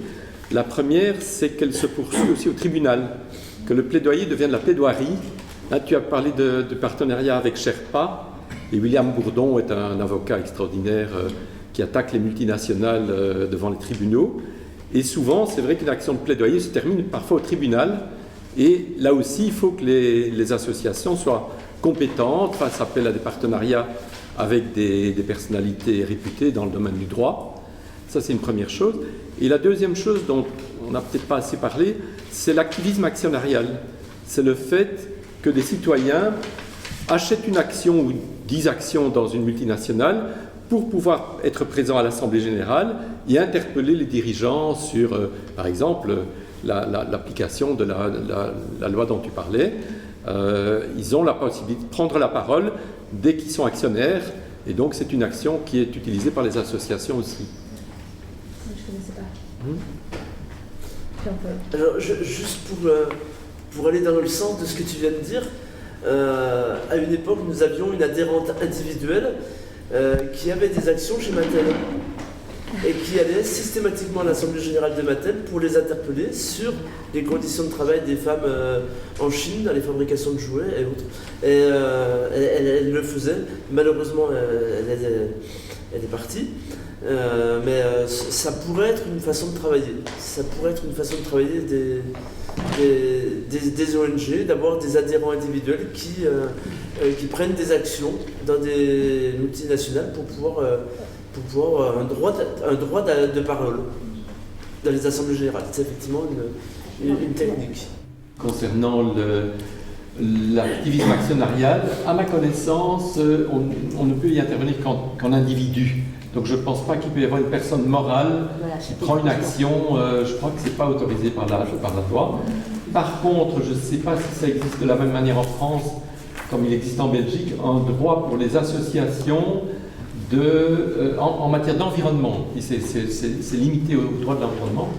C: La première, c'est qu'elle se poursuit aussi au tribunal, que le plaidoyer devienne la plaidoirie. Là, tu as parlé de partenariat avec Sherpa, et William Bourdon est un avocat extraordinaire qui attaque les multinationales devant les tribunaux. Et souvent, c'est vrai qu'une action de plaidoyer se termine parfois au tribunal, et là aussi, il faut que les associations soient compétentes, fassent appel à des partenariats avec des personnalités réputées dans le domaine du droit. Ça, c'est une première chose. Et la deuxième chose dont on n'a peut-être pas assez parlé, c'est l'activisme actionnarial. C'est le fait que des citoyens achètent une action ou 10 actions dans une multinationale pour pouvoir être présents à l'Assemblée générale et interpeller les dirigeants sur, par exemple, l'application de la loi dont tu parlais. Ils ont la possibilité de prendre la parole dès qu'ils sont actionnaires, et donc c'est une action qui est utilisée par les associations aussi.
A: Je ne connaissais pas.
D: Alors, juste pour aller dans le sens de ce que tu viens de dire, à une époque, nous avions une adhérente individuelle qui avait des actions chez Mattel et qui allait systématiquement à l'Assemblée Générale de Mattel pour les interpeller sur les conditions de travail des femmes en Chine, dans les fabrications de jouets et autres. Et elle le faisait. Malheureusement, elle est partie. Mais ça pourrait être une façon de travailler. Ça pourrait être une façon de travailler des ONG, d'avoir des adhérents individuels qui prennent des actions dans des multinationales pour pouvoir un droit de parole dans les assemblées générales. C'est effectivement une technique.
C: Concernant l'activisme actionnarial, à ma connaissance, on ne peut y intervenir qu'en individu. Donc je ne pense pas qu'il peut y avoir une personne morale qui prend une action. Je crois que ce n'est pas autorisé par la loi. Par contre, je ne sais pas si ça existe de la même manière en France, comme il existe en Belgique, un droit pour les associations en matière d'environnement. C'est limité au droit de l'environnement.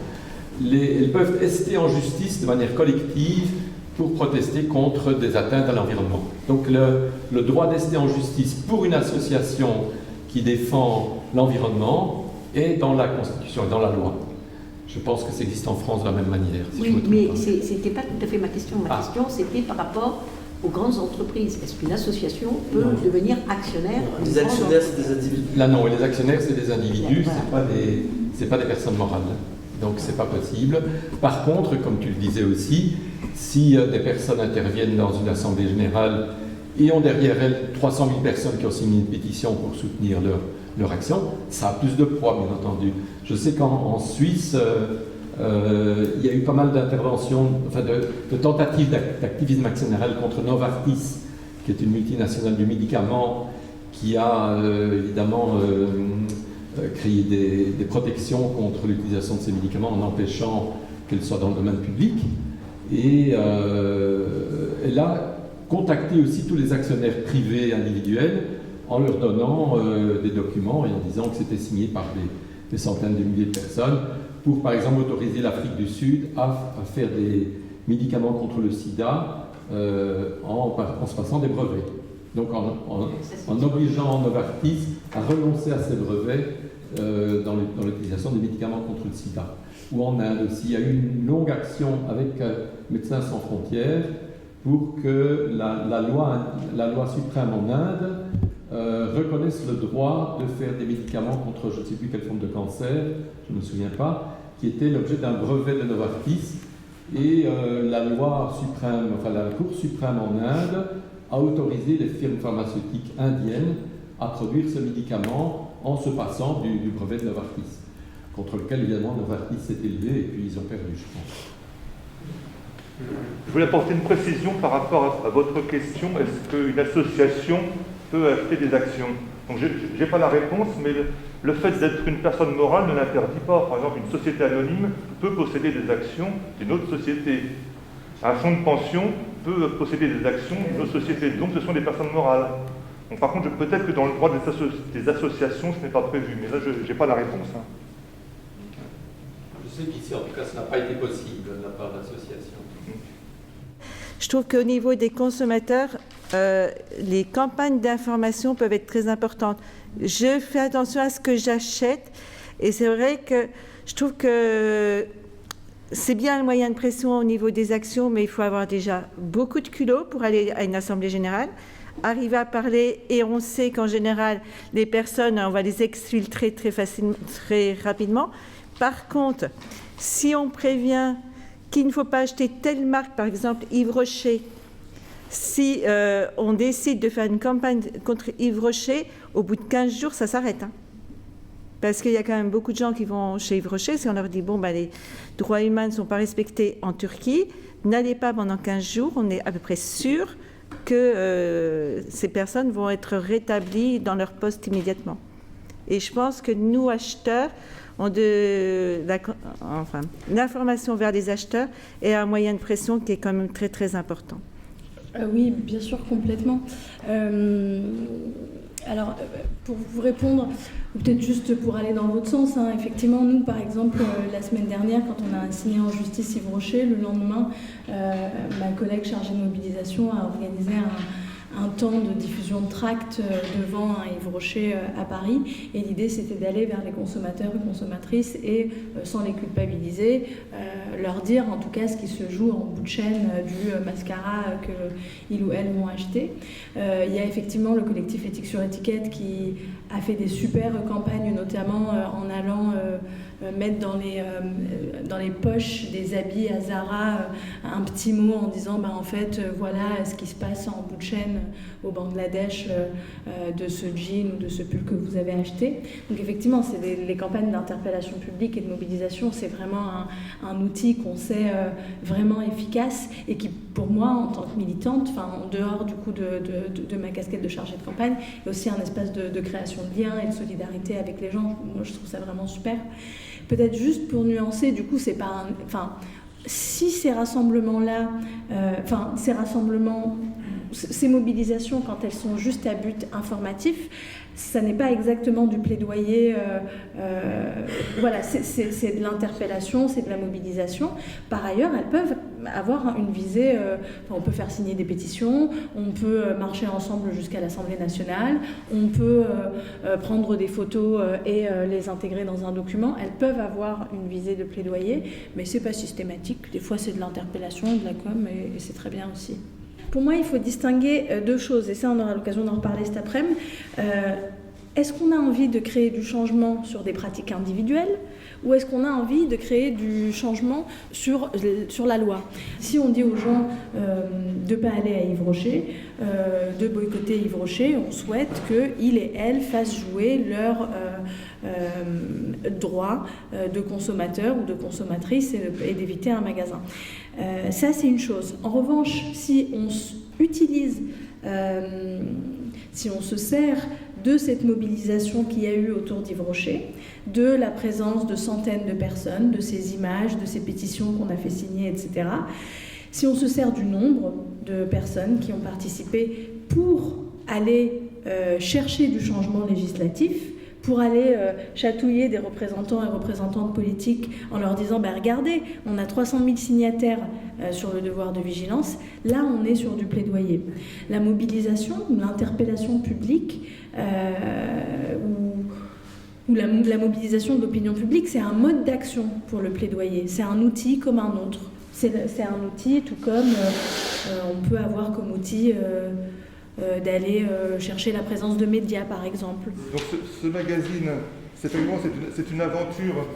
C: Elles peuvent ester en justice de manière collective pour protester contre des atteintes à l'environnement. Donc le droit d'ester en justice pour une association qui défend l'environnement est dans la Constitution et dans la loi. Je pense que ça existe en France de la même manière. Si
B: oui, mais ce n'était pas tout à fait ma question. Ma question, c'était par rapport aux grandes entreprises. Est-ce qu'une association peut devenir actionnaire?
D: Les actionnaires, c'est des individus.
C: Là, non, les actionnaires, c'est des individus, c'est pas des personnes morales. Donc, c'est pas possible. Par contre, comme tu le disais aussi, si des personnes interviennent dans une assemblée générale et ont derrière elles 300 000 personnes qui ont signé une pétition pour soutenir leur action, ça a plus de poids, bien entendu. Je sais qu'en Suisse, il y a eu pas mal d'interventions, enfin de tentatives d'activisme actionnarial contre Novartis, qui est une multinationale du médicament, qui a évidemment créé des protections contre l'utilisation de ces médicaments en empêchant qu'elles soient dans le domaine public. Et elle a contacté aussi tous les actionnaires privés individuels en leur donnant des documents et en disant que c'était signé par des centaines de milliers de personnes pour, par exemple, autoriser l'Afrique du Sud à faire des médicaments contre le sida en se passant des brevets. Donc en obligeant Novartis à renoncer à ces brevets dans l'utilisation des médicaments contre le sida. Ou en Inde aussi, il y a eu une longue action avec Médecins sans frontières pour que la loi suprême en Inde reconnaissent le droit de faire des médicaments contre je ne sais plus quelle forme de cancer, je ne me souviens pas, qui était l'objet d'un brevet de Novartis. Et la loi suprême, enfin la Cour suprême en Inde a autorisé les firmes pharmaceutiques indiennes à produire ce médicament en se passant du brevet de Novartis, contre lequel évidemment Novartis s'est élevé et puis ils ont perdu, je pense.
E: Je voulais apporter une précision par rapport à votre question. Est-ce qu'une association peut acheter des actions? Donc, je n'ai pas la réponse, mais le fait d'être une personne morale ne l'interdit pas. Par exemple, une société anonyme peut posséder des actions d'une autre société. Un fonds de pension peut posséder des actions d'une autre société. Donc, ce sont des personnes morales. Donc, par contre, peut-être que dans le droit des associations, ce n'est pas prévu. Mais là, je n'ai pas la réponse.
C: Je sais qu'ici, en tout cas, ça n'a pas été possible de la part d'associations.
F: Je trouve qu'au niveau des consommateurs, les campagnes d'information peuvent être très importantes. Je fais attention à ce que j'achète et c'est vrai que je trouve que c'est bien un moyen de pression au niveau des actions, mais il faut avoir déjà beaucoup de culot pour aller à une assemblée générale, arriver à parler et on sait qu'en général, les personnes, on va les exfiltrer très facilement, très rapidement. Par contre, si on prévient qu'il ne faut pas acheter telle marque, par exemple Yves Rocher. Si on décide de faire une campagne contre Yves Rocher, au bout de 15 jours, ça s'arrête. Hein. Parce qu'il y a quand même beaucoup de gens qui vont chez Yves Rocher, si on leur dit, bon, ben, les droits humains ne sont pas respectés en Turquie, n'allez pas pendant 15 jours, on est à peu près sûr que ces personnes vont être rétablies dans leur poste immédiatement. Et je pense que nous, acheteurs, l'information vers les acheteurs est un moyen de pression qui est quand même très très important.
A: Oui, bien sûr, complètement. Alors, pour vous répondre, ou peut-être juste pour aller dans votre sens, hein, effectivement, nous, par exemple, la semaine dernière, quand on a signé en justice Yves Rocher, le lendemain, ma collègue chargée de mobilisation a organisé un temps de diffusion de tracts devant un Yves Rocher à Paris. Et l'idée, c'était d'aller vers les consommateurs et consommatrices et, sans les culpabiliser, leur dire en tout cas ce qui se joue en bout de chaîne du mascara qu'ils ou elles vont acheter. Il y a effectivement le collectif Éthique sur Étiquette qui a fait des super campagnes, notamment en allant mettre dans les poches des habits à Zara un petit mot en disant en fait voilà ce qui se passe en bout de chaîne au Bangladesh de ce jean ou de ce pull que vous avez acheté. Donc effectivement, c'est les campagnes d'interpellation publique et de mobilisation, c'est vraiment un outil qu'on sait vraiment efficace et qui, pour moi, en tant que militante, en dehors du coup de ma casquette de chargée de campagne, est aussi un espace de création de liens et de solidarité avec les gens. Moi, je trouve ça vraiment super. Peut-être juste pour nuancer, du coup, c'est pas si ces rassemblements-là, ces mobilisations, quand elles sont juste à but informatif, ça n'est pas exactement du plaidoyer. Voilà, c'est de l'interpellation, c'est de la mobilisation. Par ailleurs, elles peuvent avoir une visée. On peut faire signer des pétitions, on peut marcher ensemble jusqu'à l'Assemblée nationale, on peut prendre des photos et les intégrer dans un document. Elles peuvent avoir une visée de plaidoyer, mais c'est pas systématique. Des fois, c'est de l'interpellation, de la com, et c'est très bien aussi. Pour moi, il faut distinguer deux choses, et ça, on aura l'occasion d'en reparler cet après-midi. Est-ce qu'on a envie de créer du changement sur des pratiques individuelles, ou est-ce qu'on a envie de créer du changement sur la loi? Si on dit aux gens de ne pas aller à Yves Rocher, de boycotter Yves Rocher, on souhaite qu'ils et elles fassent jouer leurs droits de consommateurs ou de consommatrices et d'éviter un magasin. Ça, c'est une chose. En revanche, si on utilise, si on se sert de cette mobilisation qu'il y a eu autour d'Yves Rocher, de la présence de centaines de personnes, de ces images, de ces pétitions qu'on a fait signer, etc. Si on se sert du nombre de personnes qui ont participé pour aller chercher du changement législatif, pour aller chatouiller des représentants et représentantes politiques en leur disant regardez, on a 300 000 signataires sur le devoir de vigilance, là on est sur du plaidoyer. La mobilisation, l'interpellation publique ou la mobilisation de l'opinion publique, c'est un mode d'action pour le plaidoyer, c'est un outil comme un autre. C'est un outil tout comme on peut avoir comme outil d'aller chercher la présence de médias, par exemple.
E: Donc ce magazine, c'est une aventure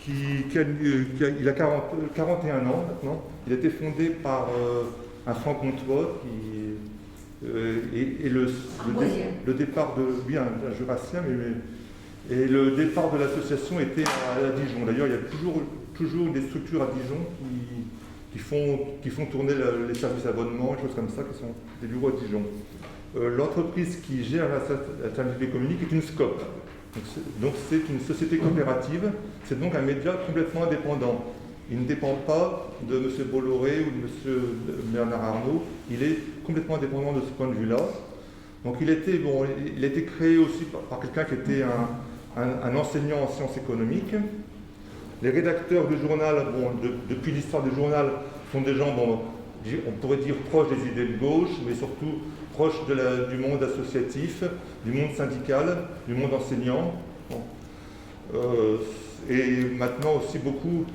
E: il a 41 ans maintenant. Il a été fondé par un franc-comtois et le départ un jurassien, et le départ de l'association était à Dijon. D'ailleurs, il y a toujours des structures à Dijon qui font tourner les services abonnements, des choses comme ça, qui sont des bureaux à Dijon. L'entreprise qui gère la service communique est une SCOP. Donc c'est une société coopérative, c'est donc un média complètement indépendant. Il ne dépend pas de M. Bolloré ou de M. Bernard Arnault, il est complètement indépendant de ce point de vue-là. Donc il a été créé aussi par quelqu'un qui était un enseignant en sciences économiques. Les rédacteurs du journal, depuis l'histoire du journal, sont des gens, on pourrait dire proches des idées de gauche, mais surtout proches du monde associatif, du monde syndical, du monde enseignant. Et maintenant aussi beaucoup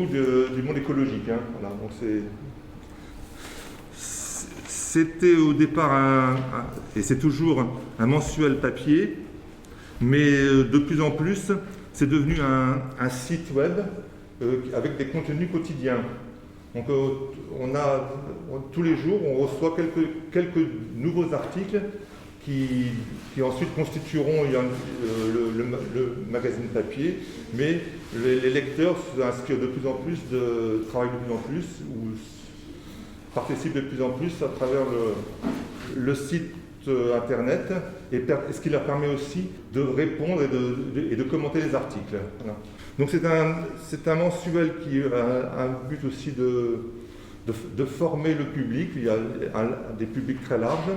E: du monde écologique. Voilà, donc c'était au départ et c'est toujours un mensuel papier, mais de plus en plus, c'est devenu un site web avec des contenus quotidiens. Donc tous les jours, on reçoit quelques nouveaux articles qui ensuite constitueront le magazine papier, mais les lecteurs s'inspirent de plus en plus, travaillent de plus en plus, ou participent de plus en plus à travers le site internet, ce qui leur permet aussi de répondre et de commenter les articles. Voilà. Donc c'est un mensuel qui a un but aussi de former le public. Il y a des publics très larges.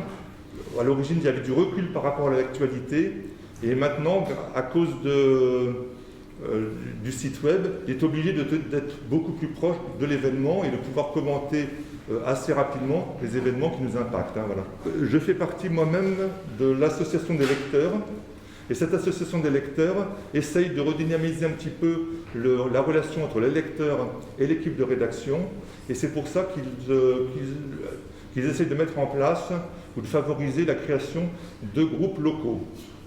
E: À l'origine, il y avait du recul par rapport à l'actualité, et maintenant, à cause du site web, il est obligé d'être beaucoup plus proche de l'événement et de pouvoir commenter assez rapidement les événements qui nous impactent. Voilà. Je fais partie moi-même de l'association des lecteurs, et cette association des lecteurs essaye de redynamiser un petit peu la relation entre les lecteurs et l'équipe de rédaction, et c'est pour ça qu'ils essayent de mettre en place ou de favoriser la création de groupes locaux.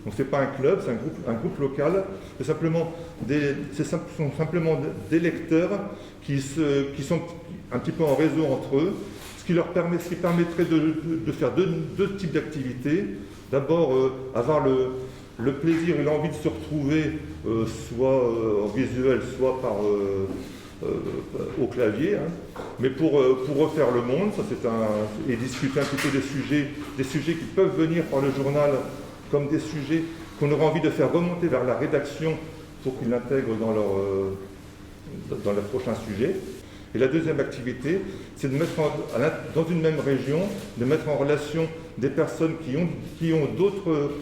E: Donc ce n'est pas un club, c'est un groupe local, ce sont simplement des lecteurs qui sont un petit peu en réseau entre eux, ce qui permettrait de faire deux types d'activités. D'abord, avoir le plaisir et l'envie de se retrouver, soit en visuel, soit au clavier, hein. Mais pour refaire le monde, ça et discuter un petit peu des sujets qui peuvent venir par le journal, comme des sujets qu'on aurait envie de faire remonter vers la rédaction pour qu'ils l'intègrent dans leur prochain sujet. Et la deuxième activité, c'est de mettre dans une même région, de mettre en relation des personnes qui ont d'autres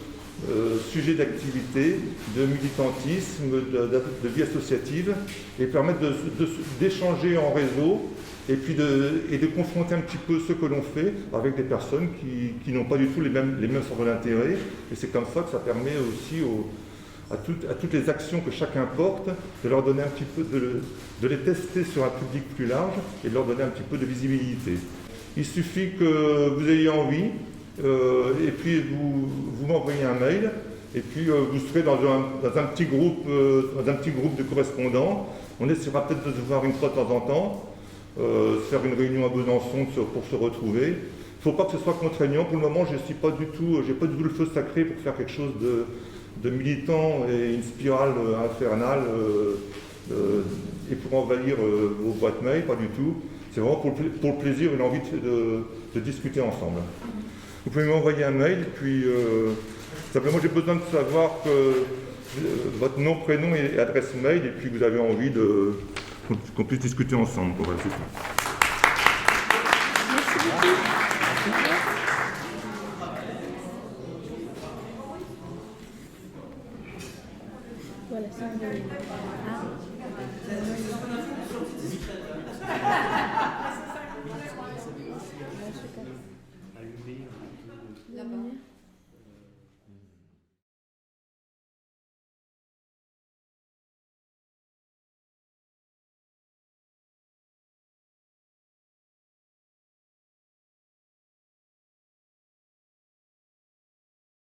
E: sujets d'activité, de militantisme, de vie associative, et permettre d'échanger en réseau, et puis de confronter un petit peu ce que l'on fait avec des personnes qui n'ont pas du tout les mêmes centres d'intérêt. Et c'est comme ça que ça permet aussi à toutes les actions que chacun porte, de leur donner un petit peu, de les tester sur un public plus large et de leur donner un petit peu de visibilité. Il suffit que vous ayez envie, et puis vous m'envoyez un mail, et puis vous serez dans un petit groupe de correspondants. On essaiera peut-être de se voir une fois de temps en temps, faire une réunion à Besançon pour se retrouver. Il ne faut pas que ce soit contraignant. Pour le moment, je n'ai pas du tout le feu sacré pour faire quelque chose de militant et une spirale infernale et pour envahir vos boîtes mail, pas du tout. C'est vraiment pour le plaisir et l'envie de discuter ensemble. Vous pouvez m'envoyer un mail, puis simplement j'ai besoin de savoir votre nom, prénom et adresse mail, et puis vous avez envie qu'on puisse discuter ensemble. Voilà, c'est ça.
A: Merci beaucoup. Voilà, ça on va... Là-bas.